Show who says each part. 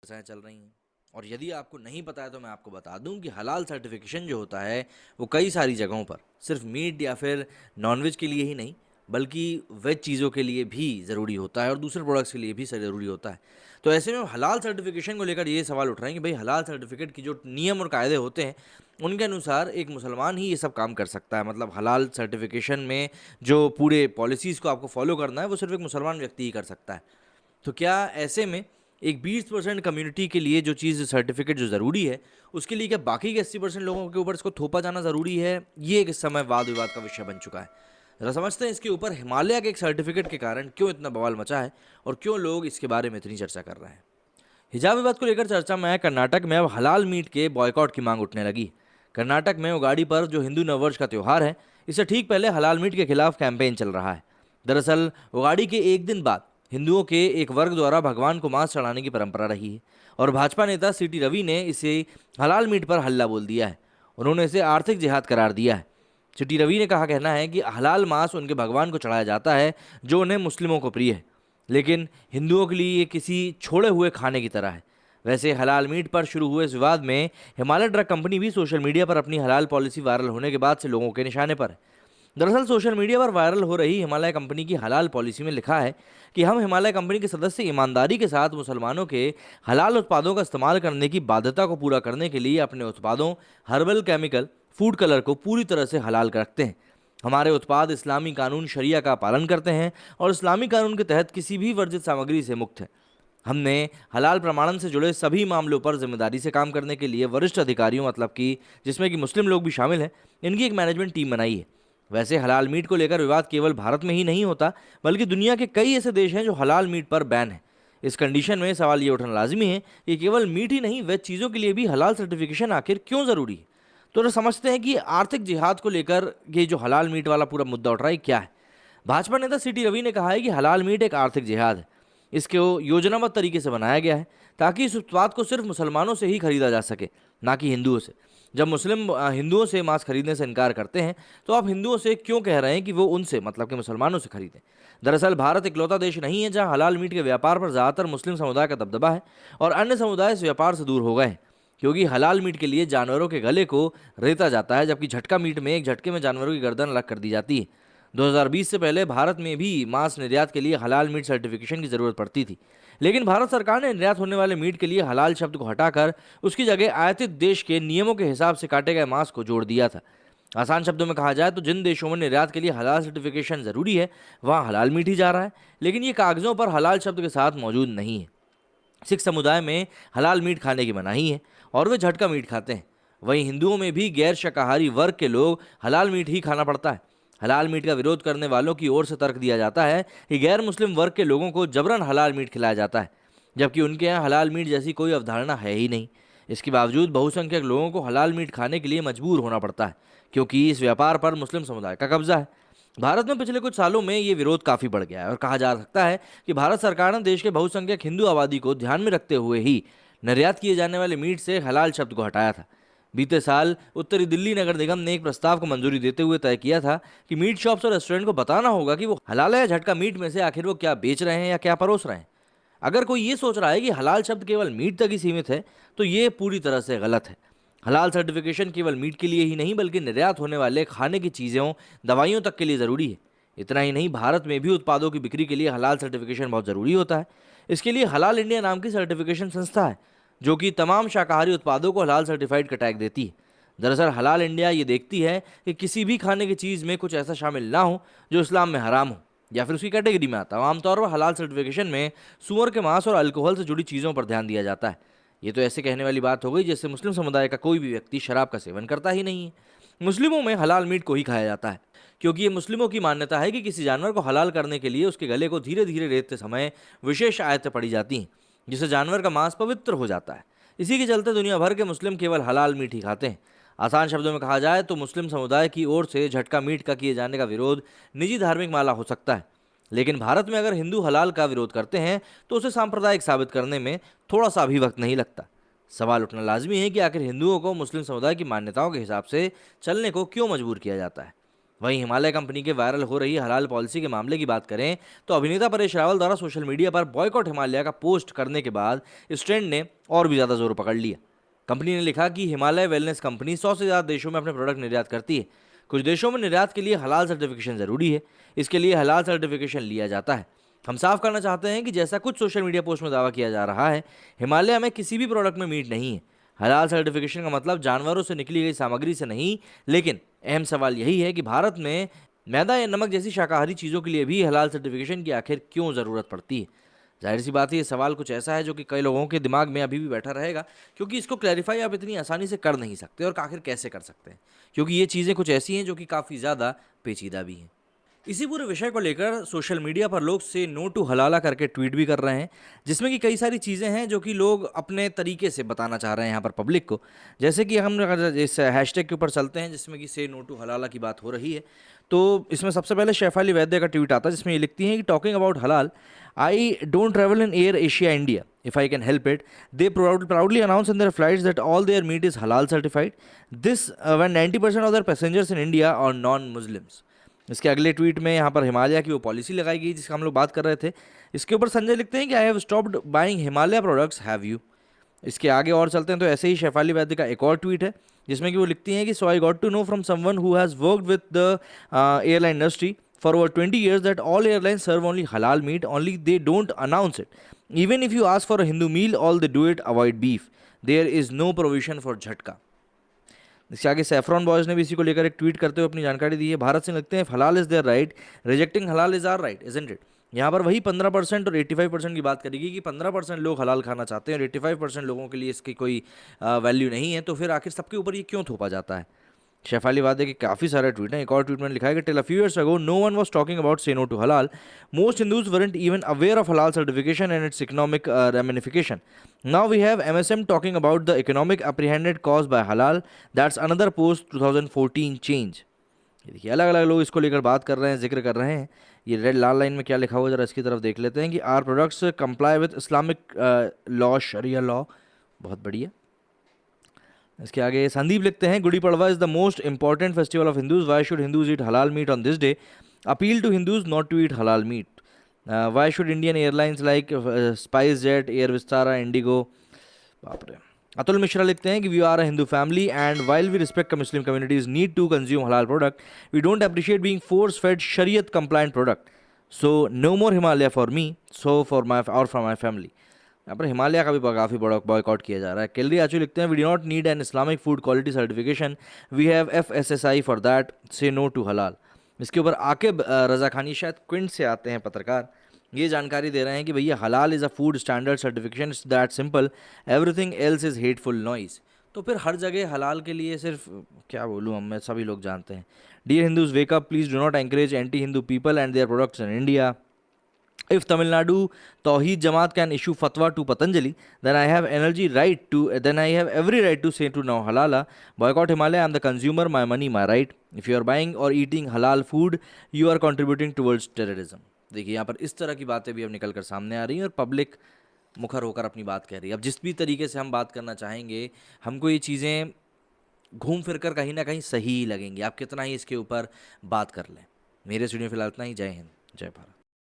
Speaker 1: चर्चाएं चल रही हैं। और यदि आपको नहीं पता है तो मैं आपको बता दूं कि हलाल सर्टिफिकेशन जो होता है वो कई सारी जगहों पर सिर्फ मीट या फिर नॉनवेज के लिए ही नहीं बल्कि वेज चीज़ों के लिए भी ज़रूरी होता है और दूसरे प्रोडक्ट्स के लिए भी ज़रूरी होता है। तो ऐसे में हलाल सर्टिफिकेशन को लेकर ये सवाल उठ रहे हैं कि भाई हलाल सर्टिफिकेट की जो नियम और कायदे होते हैं उनके अनुसार एक मुसलमान ही ये सब काम कर सकता है। मतलब हलाल सर्टिफिकेशन में जो पूरे पॉलिसीज़ को आपको फॉलो करना है वो सिर्फ एक मुसलमान व्यक्ति ही कर सकता है। तो क्या ऐसे में एक 20% कम्युनिटी के लिए जो चीज़ सर्टिफिकेट जो ज़रूरी है उसके लिए क्या बाकी के 80% लोगों के ऊपर इसको थोपा जाना ज़रूरी है? ये एक इस समय वाद विवाद का विषय बन चुका है। ज़रा समझते हैं इसके ऊपर हिमालय के एक सर्टिफिकेट के कारण क्यों इतना बवाल मचा है और क्यों लोग इसके बारे में इतनी चर्चा कर रहे हैं। हिजाब विवाद को लेकर चर्चा में कर्नाटक में अब हलाल मीट के बॉयकॉट की मांग उठने लगी। कर्नाटक में उगाड़ी पर्व जो हिंदू नववर्ष का त्यौहार है, इससे ठीक पहले हलाल मीट के खिलाफ कैंपेन चल रहा है। दरअसल उगाड़ी के एक दिन बाद हिंदुओं के एक वर्ग द्वारा भगवान को मांस चढ़ाने की परंपरा रही है और भाजपा नेता सीटी रवि ने इसे हलाल मीट पर हल्ला बोल दिया है। उन्होंने इसे आर्थिक जिहाद करार दिया है। सीटी रवि ने कहा कहना है कि हलाल मांस उनके भगवान को चढ़ाया जाता है जो उन्हें मुस्लिमों को प्रिय है, लेकिन हिंदुओं के लिए ये किसी छोड़े हुए खाने की तरह है। वैसे हलाल मीट पर शुरू हुए इस विवाद में हिमालय ड्रग कंपनी भी सोशल मीडिया पर अपनी हलाल पॉलिसी वायरल होने के बाद से लोगों के निशाने पर है। दरअसल सोशल मीडिया पर वायरल हो रही हिमालय कंपनी की हलाल पॉलिसी में लिखा है कि हम हिमालय कंपनी के सदस्य ईमानदारी के साथ मुसलमानों के हलाल उत्पादों का इस्तेमाल करने की बाध्यता को पूरा करने के लिए अपने उत्पादों, हर्बल केमिकल, फूड कलर को पूरी तरह से हलाल रखते हैं। हमारे उत्पाद इस्लामी कानून शरिया का पालन करते हैं और इस्लामी कानून के तहत किसी भी वर्जित सामग्री से मुक्त है। हमने हलाल प्रमाणन से जुड़े सभी मामलों पर जिम्मेदारी से काम करने के लिए वरिष्ठ अधिकारियों, मतलब कि जिसमें कि मुस्लिम लोग भी शामिल हैं, इनकी एक मैनेजमेंट टीम बनाई है। वैसे हलाल मीट को लेकर विवाद केवल भारत में ही नहीं होता बल्कि दुनिया के कई ऐसे देश हैं जो हलाल मीट पर बैन है। इस कंडीशन में सवाल ये उठना लाजमी है कि केवल मीट ही नहीं वेज चीज़ों के लिए भी हलाल सर्टिफिकेशन आखिर क्यों ज़रूरी है। तो समझते हैं कि आर्थिक जिहाद को लेकर ये जो हलाल मीट वाला पूरा मुद्दा उठ रहा है क्या है। भाजपा नेता सीटी रवि ने कहा है कि हलाल मीट एक आर्थिक जिहाद है। इसको योजनाबद्ध तरीके से बनाया गया है ताकि इस उत्पाद को सिर्फ मुसलमानों से ही खरीदा जा सके, ना कि हिंदुओं से। जब मुस्लिम हिंदुओं से मांस खरीदने से इनकार करते हैं तो आप हिंदुओं से क्यों कह रहे हैं कि वो उनसे, मतलब कि मुसलमानों से खरीदें। दरअसल भारत इकलौता देश नहीं है जहां हलाल मीट के व्यापार पर ज़्यादातर मुस्लिम समुदाय का दबदबा है और अन्य समुदाय इस व्यापार से दूर हो गए हैं, क्योंकि हलाल मीट के लिए जानवरों के गले को रेता जाता है, जबकि झटका मीट में एक झटके में जानवरों की गर्दन अलग कर दी जाती है। 2020 से पहले भारत में भी मांस निर्यात के लिए हलाल मीट सर्टिफिकेशन की जरूरत पड़ती थी, लेकिन भारत सरकार ने निर्यात होने वाले मीट के लिए हलाल शब्द को हटाकर उसकी जगह आयातित देश के नियमों के हिसाब से काटे गए मांस को जोड़ दिया था। आसान शब्दों में कहा जाए तो जिन देशों में निर्यात के लिए हलाल सर्टिफिकेशन जरूरी है वहाँ हलाल मीट ही जा रहा है, लेकिन ये कागजों पर हलाल शब्द के साथ मौजूद नहीं है। सिख समुदाय में हलाल मीट खाने की मनाही है और वे झटका मीट खाते हैं। वहीं हिंदुओं में भी गैर शाकाहारी वर्ग के लोग हलाल मीट ही खाना पड़ता है। हलाल मीट का विरोध करने वालों की ओर से तर्क दिया जाता है कि गैर मुस्लिम वर्ग के लोगों को जबरन हलाल मीट खिलाया जाता है, जबकि उनके यहाँ हलाल मीट जैसी कोई अवधारणा है ही नहीं। इसके बावजूद बहुसंख्यक लोगों को हलाल मीट खाने के लिए मजबूर होना पड़ता है, क्योंकि इस व्यापार पर मुस्लिम समुदाय का कब्जा है। भारत में पिछले कुछ सालों में ये विरोध काफ़ी बढ़ गया है और कहा जा सकता है कि भारत सरकार ने देश के बहुसंख्यक हिंदू आबादी को ध्यान में रखते हुए ही निर्यात किए जाने वाले मीट से हलाल शब्द को हटाया था। बीते साल उत्तरी दिल्ली नगर निगम ने एक प्रस्ताव को मंजूरी देते हुए तय किया था कि मीट शॉप्स और रेस्टोरेंट को बताना होगा कि वो हलाल है या झटका मीट में से आखिर वो क्या बेच रहे हैं या क्या परोस रहे हैं। अगर कोई ये सोच रहा है कि हलाल शब्द केवल मीट तक ही सीमित है तो ये पूरी तरह से गलत है। हलाल सर्टिफिकेशन केवल मीट के लिए ही नहीं बल्कि निर्यात होने वाले खाने की चीज़ों, दवाइयों तक के लिए ज़रूरी है। इतना ही नहीं, भारत में भी उत्पादों की बिक्री के लिए हलाल सर्टिफिकेशन बहुत ज़रूरी होता है। इसके लिए हलाल इंडिया नाम की सर्टिफिकेशन संस्था है जो कि तमाम शाकाहारी उत्पादों को हलाल सर्टिफाइड का टैग देती है। दरअसल हलाल इंडिया ये देखती है कि किसी भी खाने की चीज़ में कुछ ऐसा शामिल ना हो जो इस्लाम में हराम हो या फिर उसकी कैटेगरी में आता हो। आमतौर पर हलाल सर्टिफिकेशन में सूअर के मांस और अल्कोहल से जुड़ी चीज़ों पर ध्यान दिया जाता है। ये तो ऐसे कहने वाली बात हो गई जैसे मुस्लिम समुदाय का कोई भी व्यक्ति शराब का सेवन करता ही नहीं है। मुस्लिमों में हलाल मीट को ही खाया जाता है, क्योंकि ये मुस्लिमों की मान्यता है कि किसी जानवर को हलाल करने के लिए उसके गले को धीरे धीरे रेतते समय विशेष आयतें पड़ी जाती हैं, जिससे जानवर का मांस पवित्र हो जाता है। इसी के चलते दुनिया भर के मुस्लिम केवल हलाल मीट ही खाते हैं। आसान शब्दों में कहा जाए तो मुस्लिम समुदाय की ओर से झटका मीट का किए जाने का विरोध निजी धार्मिक मामला हो सकता है, लेकिन भारत में अगर हिंदू हलाल का विरोध करते हैं तो उसे सांप्रदायिक साबित करने में थोड़ा सा भी वक्त नहीं लगता। सवाल उठना लाजमी है कि आखिर हिंदुओं को मुस्लिम समुदाय की मान्यताओं के हिसाब से चलने को क्यों मजबूर किया जाता है। वहीं हिमालय कंपनी के वायरल हो रही हलाल पॉलिसी के मामले की बात करें तो अभिनेता परेश रावल द्वारा सोशल मीडिया पर बॉयकॉट हिमालय का पोस्ट करने के बाद इस ट्रेंड ने और भी ज़्यादा जोर पकड़ लिया। कंपनी ने लिखा कि हिमालय वेलनेस कंपनी 100 से ज़्यादा देशों में अपने प्रोडक्ट निर्यात करती है। कुछ देशों में निर्यात के लिए हलाल सर्टिफिकेशन ज़रूरी है, इसके लिए हलाल सर्टिफिकेशन लिया जाता है। हम साफ करना चाहते हैं कि जैसा कुछ सोशल मीडिया पोस्ट में दावा किया जा रहा है, हिमालय में किसी भी प्रोडक्ट में मीट नहीं है। हलाल सर्टिफिकेशन का मतलब जानवरों से निकली गई सामग्री से नहीं, लेकिन अहम सवाल यही है कि भारत में मैदा या नमक जैसी शाकाहारी चीज़ों के लिए भी हलाल सर्टिफिकेशन की आखिर क्यों ज़रूरत पड़ती है। जाहिर सी बात है, ये सवाल कुछ ऐसा है जो कि कई लोगों के दिमाग में अभी भी बैठा रहेगा, क्योंकि इसको क्लैरिफाई आप इतनी आसानी से कर नहीं सकते और आखिर कैसे कर सकते हैं, क्योंकि ये चीज़ें कुछ ऐसी हैं जो कि काफ़ी ज़्यादा पेचीदा भी हैं। इसी पूरे विषय को लेकर सोशल मीडिया पर लोग से नो टू हलाला करके ट्वीट भी कर रहे हैं, जिसमें कि कई सारी चीज़ें हैं जो कि लोग अपने तरीके से बताना चाह रहे हैं यहाँ पर पब्लिक को। जैसे कि हम अगर इस हैशटैग के ऊपर चलते हैं जिसमें कि से नो टू हलाला की बात हो रही है, तो इसमें सबसे पहले शेफाली वैद्य का ट्वीट आता है जिसमें ये लिखती हैं कि टॉकिंग अबाउट हलाल, I don't travel in air Asia India if I can help it. They proudly announce in their flights that all their meat is halal certified. This when 90% of their passengers in India are non-Muslims. इसके अगले tweet में यहाँ पर हिमालय की वो policy लगाई गई जिसका हम लोग बात कर रहे थे। इसके ऊपर संजय लिखते हैं कि I have stopped buying Himalaya products, have you. इसके आगे और चलते हैं तो ऐसे ही शेफाली वैद्य का एक और ट्वीट है जिसमें कि वो लिखती हैं कि so I got to know from someone who has worked with the airline industry for over 20 years that all airlines serve only halal meat, only they don't announce it. Even if you ask for a Hindu meal, all they do it avoid beef. There is no provision for झटका। इसके आगे saffron boys ने भी इसी को लेकर एक tweet करते हुए अपनी जानकारी दी है। भारत सिंह लिखते हैं हलाल इज देयर राइट, रिजेक्टिंग हलाल is our right, isn't it. यहाँ पर वही 15% और 85% की बात करेगी कि 15% लोग हलाल खाना चाहते हैं और 85% लोगों के लिए इसकी कोई वैल्यू नहीं है, तो फिर आखिर सबके ऊपर ये क्यों थोपा जाता है। शेफाली वादे के काफ़ी सारे ट्वीट हैं। एक और ट्वीट में लिखा है कि till a few years ago no one was talking about say no to हलाल, most Hindus weren't even aware of halal certification and its economic ramification. Now we have MSM talking about the economic apprehended caused by halal. That's another post 2014 change. ये देखिए अलग अलग लोग इसको लेकर बात कर रहे हैं, जिक्र कर रहे हैं। ये रेड लाल लाइन में क्या लिखा हुआ है जरा इसकी तरफ देख लेते हैं कि are products comply with Islamic law, शरिया लॉ। बहुत बढ़िया। इसके आगे संदीप लिखते हैं Gudi Padwa is the most important festival of Hindus, why should Hindus eat हलाल meat on this day, appeal to Hindus not to eat हलाल meat, why should Indian airlines like SpiceJet, Air Vistara, IndiGo. बाप रे। अतुल मिश्रा लिखते हैं कि we are a Hindu family and while we respect Muslim communities need to consume हलाल product, we don't appreciate being force fed शरीयत compliant product, so no more Himalaya for me, so for my or for my family. यहाँ पर हिमालय का भी काफ़ी बड़ा boycott किया जा रहा है। केलरी आचू लिखते हैं we do not need an Islamic food quality certification, we have FSSI for that, say no to हलाल। इसके ऊपर आकिब रज़ा खानी शायद क्विंट से आते हैं पत्रकार, ये जानकारी दे रहे हैं कि भैया हलाल is a food standard certification, it's that simple, everything else is hateful noise. तो फिर हर जगह हलाल के लिए सिर्फ क्या बोलूँ हम, सभी लोग जानते हैं। Dear Hindus wake up, please do not encourage anti Hindu people and their products in India. If Tamil Nadu Tawheed Jamaat can issue fatwa to Patanjali, then I have every right to say to now halala. Boycott Himalaya. I'm the consumer. My money, my right. If you are buying or eating halal food, you are contributing towards terrorism. देखिए यहाँ पर इस तरह की बातें भी अब निकल कर सामने आ रही हैं और पब्लिक मुखर होकर अपनी बात कह रही है। अब जिस भी तरीके से हम बात करना चाहेंगे, हमको ये चीज़ें घूम फिर कर कहीं ना कहीं सही लगेंगी, आप कितना ही इसके ऊपर बात कर लें। मेरे स्टूडियो फिलहाल इतना ही। जय हिंद, जय भारत।